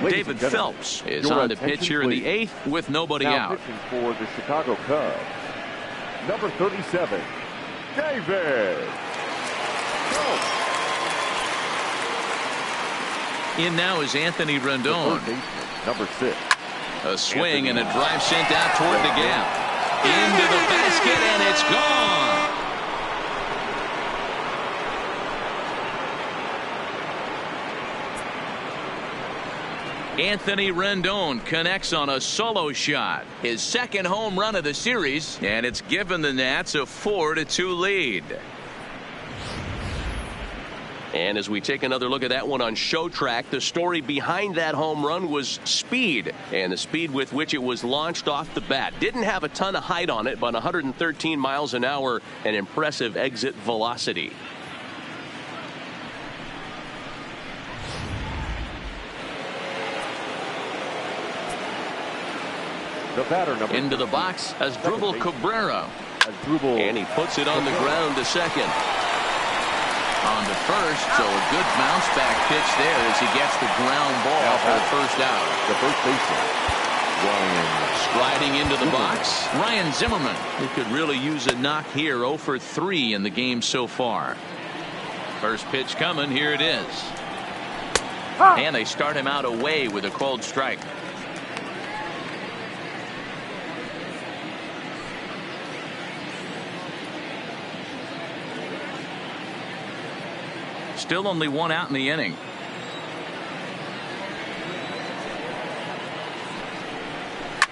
David Phelps is on the pitch here in the 8th with nobody out. Pitching for the Chicago Cubs, number 37, David Phelps. In now is Anthony Rendon. Number 6. A swing and a drive sent out toward the gap. Into the basket, and it's gone. Anthony Rendon connects on a solo shot. His second home run of the series, and it's given the Nats a 4-2 lead. And as we take another look at that one on Show Track, the story behind that home run was speed, and the speed with which it was launched off the bat. Didn't have a ton of height on it, but 113 miles an hour, an impressive exit velocity. The batter, into the box as Drupal Cabrera. And he puts it on the ground to second. On to first, so a good bounce back pitch there as he gets the ground ball for the first out. The first baseman, Ryan. Striding into the box, Ryan Zimmerman. He could really use a knock here. 0 for 3 in the game so far. First pitch coming. Here it is. And they start him out away with a cold strike. Still only 1 out in the inning.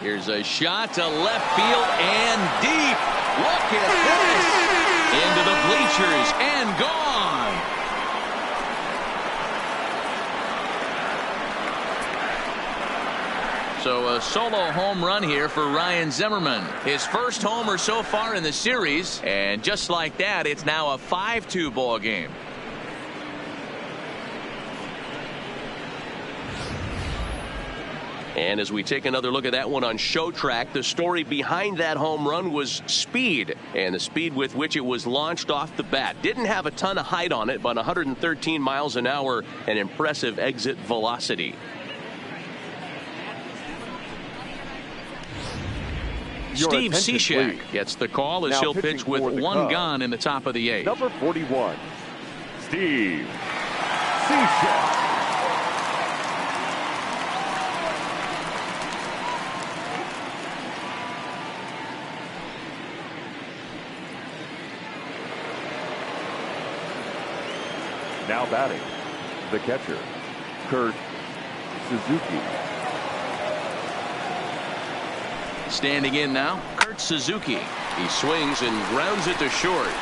Here's a shot to left field and deep. Look at this. Into the bleachers and gone. So a solo home run here for Ryan Zimmerman. His first homer so far in the series. And just like that, it's now a 5-2 ball game. And as we take another look at that one on Show Track, the story behind that home run was speed, and the speed with which it was launched off the bat. Didn't have a ton of height on it, but 113 miles an hour, an impressive exit velocity. Steve Cishek gets the call as he'll pitch with 1 gone in the top of the 8th. Number 41, Steve Cishek. Now batting, the catcher, Kurt Suzuki. Standing in now, Kurt Suzuki. He swings and grounds it to short.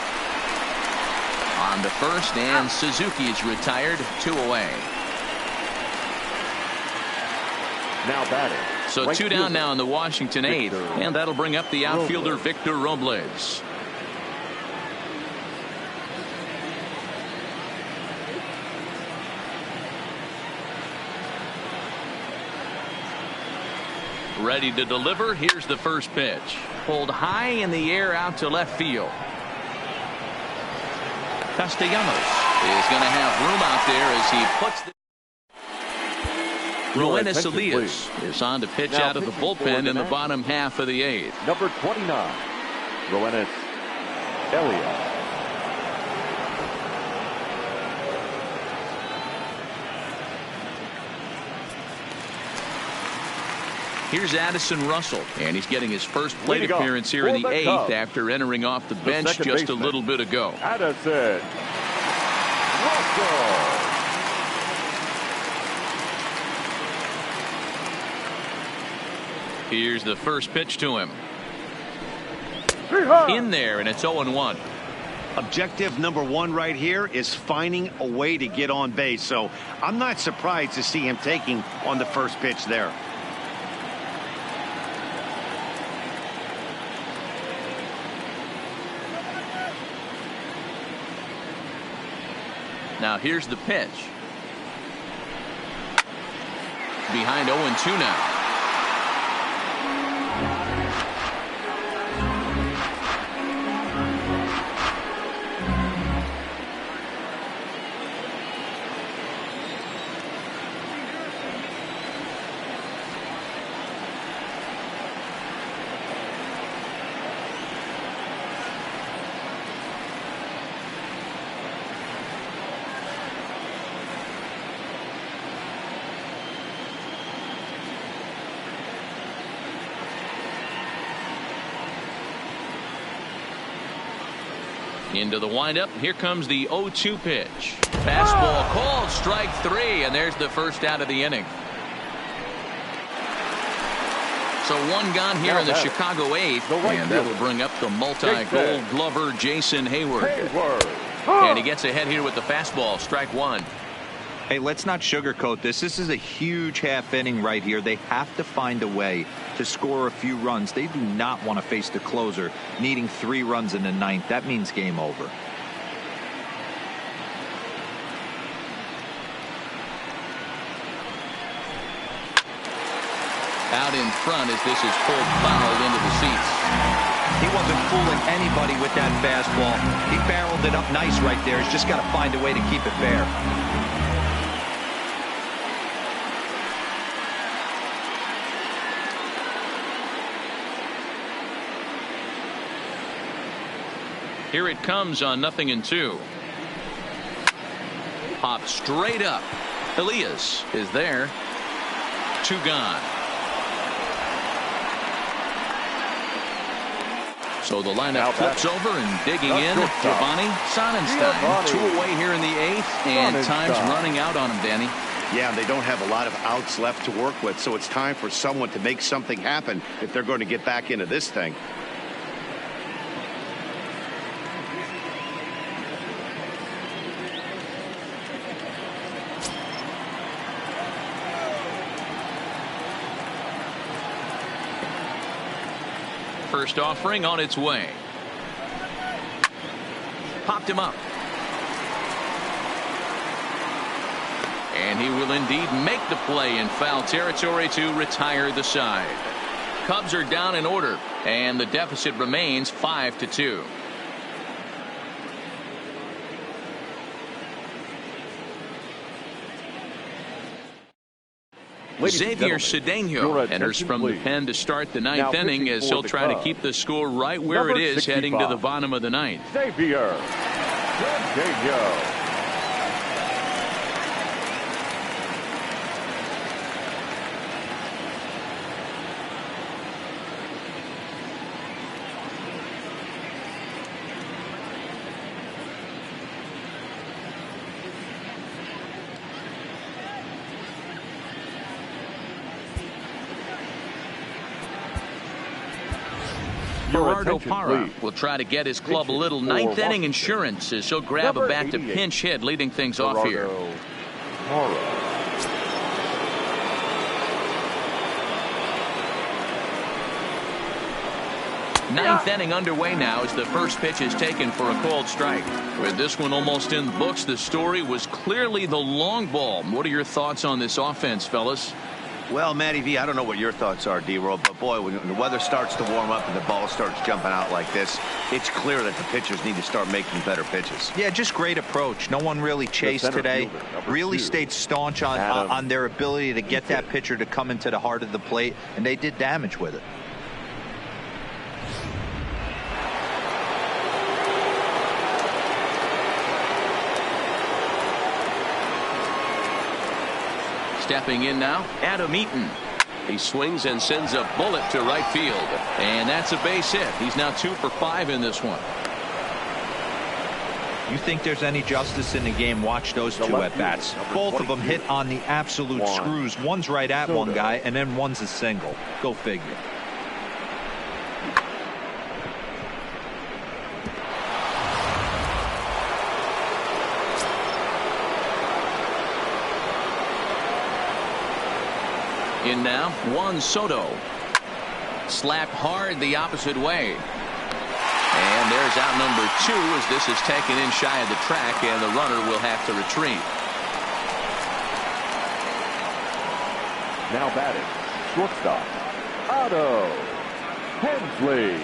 On to first, and Suzuki is retired. 2 away. Now batting. So 2 down now in the Washington 8th, and that'll bring up the outfielder Victor Robles. Ready to deliver. Here's the first pitch. Pulled high in the air out to left field. Castellanos is going to have room out there as he puts the Ruenis Elias is on to pitch out of the bullpen in the bottom half of the 8th. Number 29, Ruenis Elias. Here's Addison Russell, and he's getting his first plate appearance here in the 8th after entering off the bench just a little bit ago. Addison Russell. Here's the first pitch to him. In there, and it's 0-1. Objective number 1 right here is finding a way to get on base. So I'm not surprised to see him taking on the first pitch there. Now here's the pitch. Behind 0-2 now. Into the windup. Here comes the 0-2 pitch. Fastball called, strike 3, and there's the first out of the inning. So one gone here in the Chicago 8th, and that'll bring up the multi-gold glover Jason Hayward. And he gets ahead here with the fastball, strike 1. Hey, let's not sugarcoat this. This is a huge half inning right here. They have to find a way to score a few runs. They do not want to face the closer needing 3 runs in the 9th. That means game over. Out in front as this is pulled foul into the seats. He wasn't fooling anybody with that fastball. He barreled it up nice right there. He's just got to find a way to keep it fair. Here it comes on 0-2. Popped straight up. Elias is there. 2 gone. So the lineup flips over and digging in. Giovanni Sonnenstein. 2 away here in the 8th, and time's running out on him, Danny. Yeah, they don't have a lot of outs left to work with, so it's time for someone to make something happen if they're going to get back into this thing. First offering on its way. Popped him up. And he will indeed make the play in foul territory to retire the side. Cubs are down in order, and the deficit remains 5-2. Xavier Cedeno enters from the pen to start the 9th inning as he'll try to keep the score right where it is heading to the bottom of the 9th. Xavier Cedeno. Gerardo Parra will try to get his club a little 9th inning insurance as he'll grab a bat to pinch hit, leading things off here. Ninth inning underway now as the first pitch is taken for a called strike. With this one almost in the books, the story was clearly the long ball. What are your thoughts on this offense, fellas? Well, MLBThe, I don't know what your thoughts are, D-Roll, but boy, when the weather starts to warm up and the ball starts jumping out like this, it's clear that the pitchers need to start making better pitches. Yeah, just great approach. No one really chased today. Really stayed staunch on their ability to get that pitcher to come into the heart of the plate, and they did damage with it. Stepping in now, Adam Eaton. He swings and sends a bullet to right field. And that's a base hit. He's now 2 for 5 in this one. You think there's any justice in the game? Watch those two at-bats. Both of them hit on the absolute screws. One's right at one guy, and then one's a single. Go figure. In now, Juan Soto. Slapped hard the opposite way. And there's out number 2 as this is taken in shy of the track, and the runner will have to retreat. Now batting, shortstop, Otto Hensley.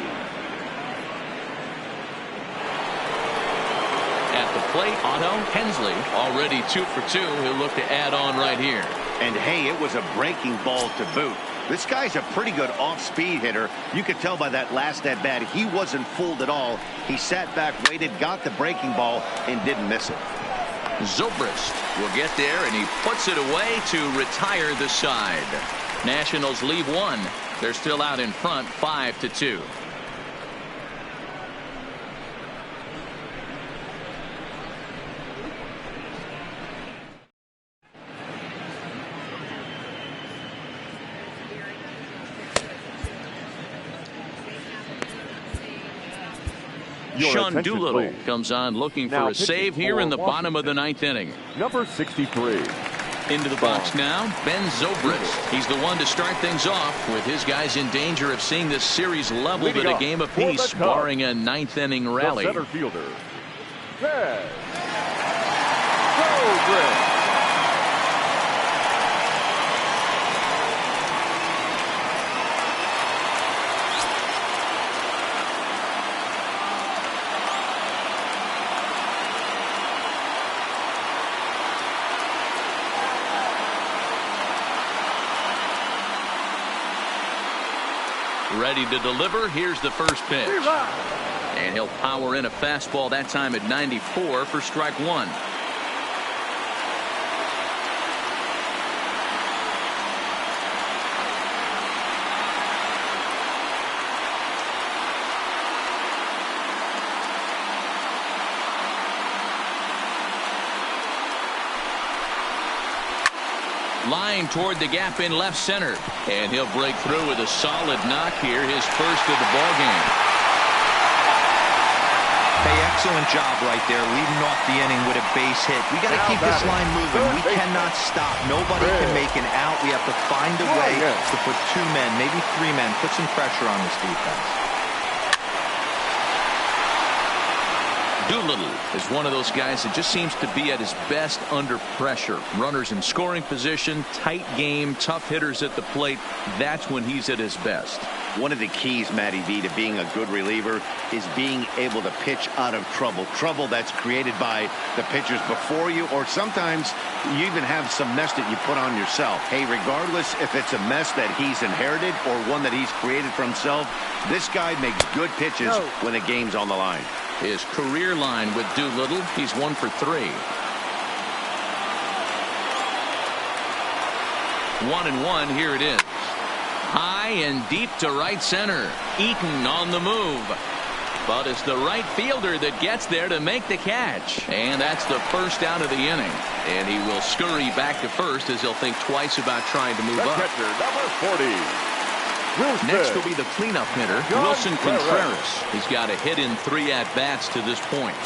At the plate, Otto Hensley, already 2 for 2. He'll look to add on right here. And hey, it was a breaking ball to boot. This guy's a pretty good off-speed hitter. You could tell by that last at-bat he wasn't fooled at all. He sat back, waited, got the breaking ball, and didn't miss it. Zobrist will get there, and he puts it away to retire the side. Nationals leave 1. They're still out in front, 5-2. Sean Doolittle comes on looking for a save here in the bottom of the 9th inning. Number 63. Into the box now, Ben Zobrist. He's the one to start things off with his guys in danger of seeing this series leveled at a game apiece, barring a 9th inning rally. The center fielder, Ben Zobrist. Ready to deliver. Here's the first pitch. And he'll power in a fastball that time at 94 for strike 1. Line toward the gap in left center, and he'll break through with a solid knock here, his first of the ball game. Hey, excellent job right there, leading off the inning with a base hit. We got to keep this line moving. We cannot stop. Nobody can make an out. We have to find a way to put 2 men, maybe 3 men, put some pressure on this defense. Doolittle is one of those guys that just seems to be at his best under pressure. Runners in scoring position, tight game, tough hitters at the plate. That's when he's at his best. One of the keys, MLBThe, to being a good reliever is being able to pitch out of trouble. Trouble that's created by the pitchers before you, or sometimes you even have some mess that you put on yourself. Hey, regardless if it's a mess that he's inherited or one that he's created for himself, this guy makes good pitches when the game's on the line. His career line with Doolittle, he's 1 for 3. 1-1, here it is. High and deep to right center. Eaton on the move. But it's the right fielder that gets there to make the catch. And that's the first out of the inning. And he will scurry back to first as he'll think twice about trying to move up. Catcher, number 40. Next will be the cleanup hitter, Wilson Contreras. He's got a hit in 3 at-bats to this point.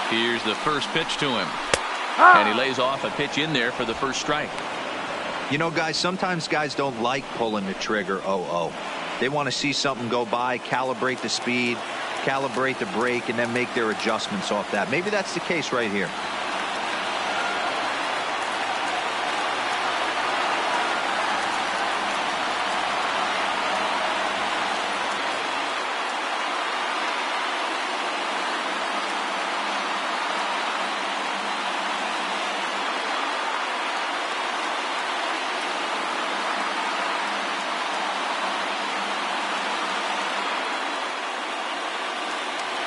Here's the first pitch to him. And he lays off a pitch in there for the first strike. You know, guys, sometimes guys don't like pulling the trigger 0-0. They want to see something go by, calibrate the speed, calibrate the brake, and then make their adjustments off that. Maybe that's the case right here.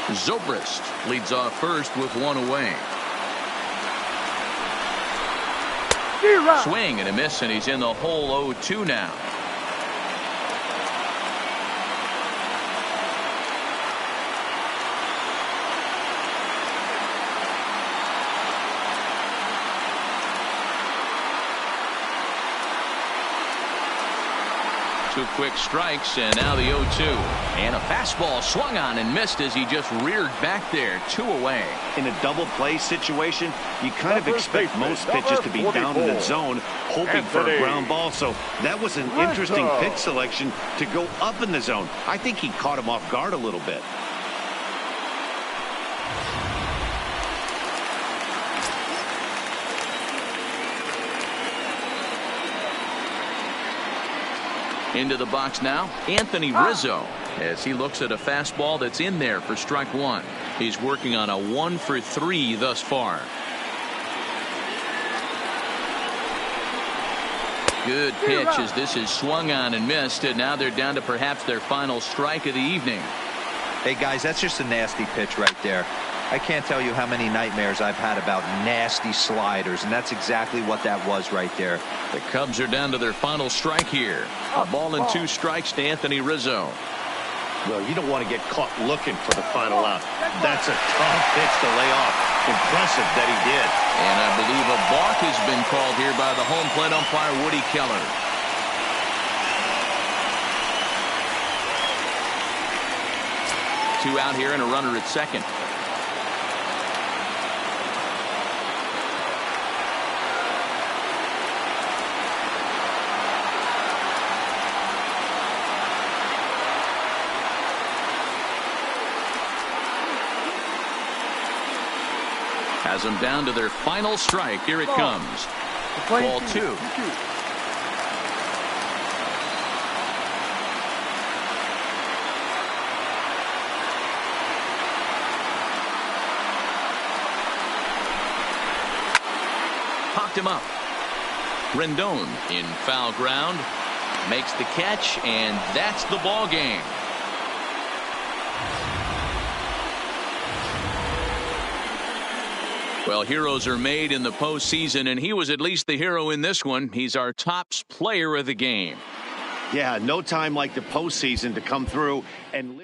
Zobrist leads off first with one away. Swing and a miss, and he's in the hole 0-2 now. Two quick strikes, and now the 0-2. And a fastball swung on and missed as he just reared back there. 2 away. In a double play situation, you kind of expect most pitches to be down in the zone, hoping for a ground ball. So that was an interesting pitch selection to go up in the zone. I think he caught him off guard a little bit. Into the box now, Anthony Rizzo, as he looks at a fastball that's in there for strike one. He's working on a 1 for 3 thus far. Good pitch as this is swung on and missed, and now they're down to perhaps their final strike of the evening. Hey, guys, that's just a nasty pitch right there. I can't tell you how many nightmares I've had about nasty sliders, and that's exactly what that was right there. The Cubs are down to their final strike here. A ball and 2 strikes to Anthony Rizzo. Well, you don't want to get caught looking for the final out. That's a tough pitch to lay off. Impressive that he did. And I believe a balk has been called here by the home plate umpire, Woody Keller. Two out here and a runner at second. Has them down to their final strike. Here it comes. Ball 2. Popped him up. Rendon in foul ground. Makes the catch, and that's the ball game. Well, heroes are made in the postseason, and he was at least the hero in this one. He's our top player of the game. Yeah, no time like the postseason to come through and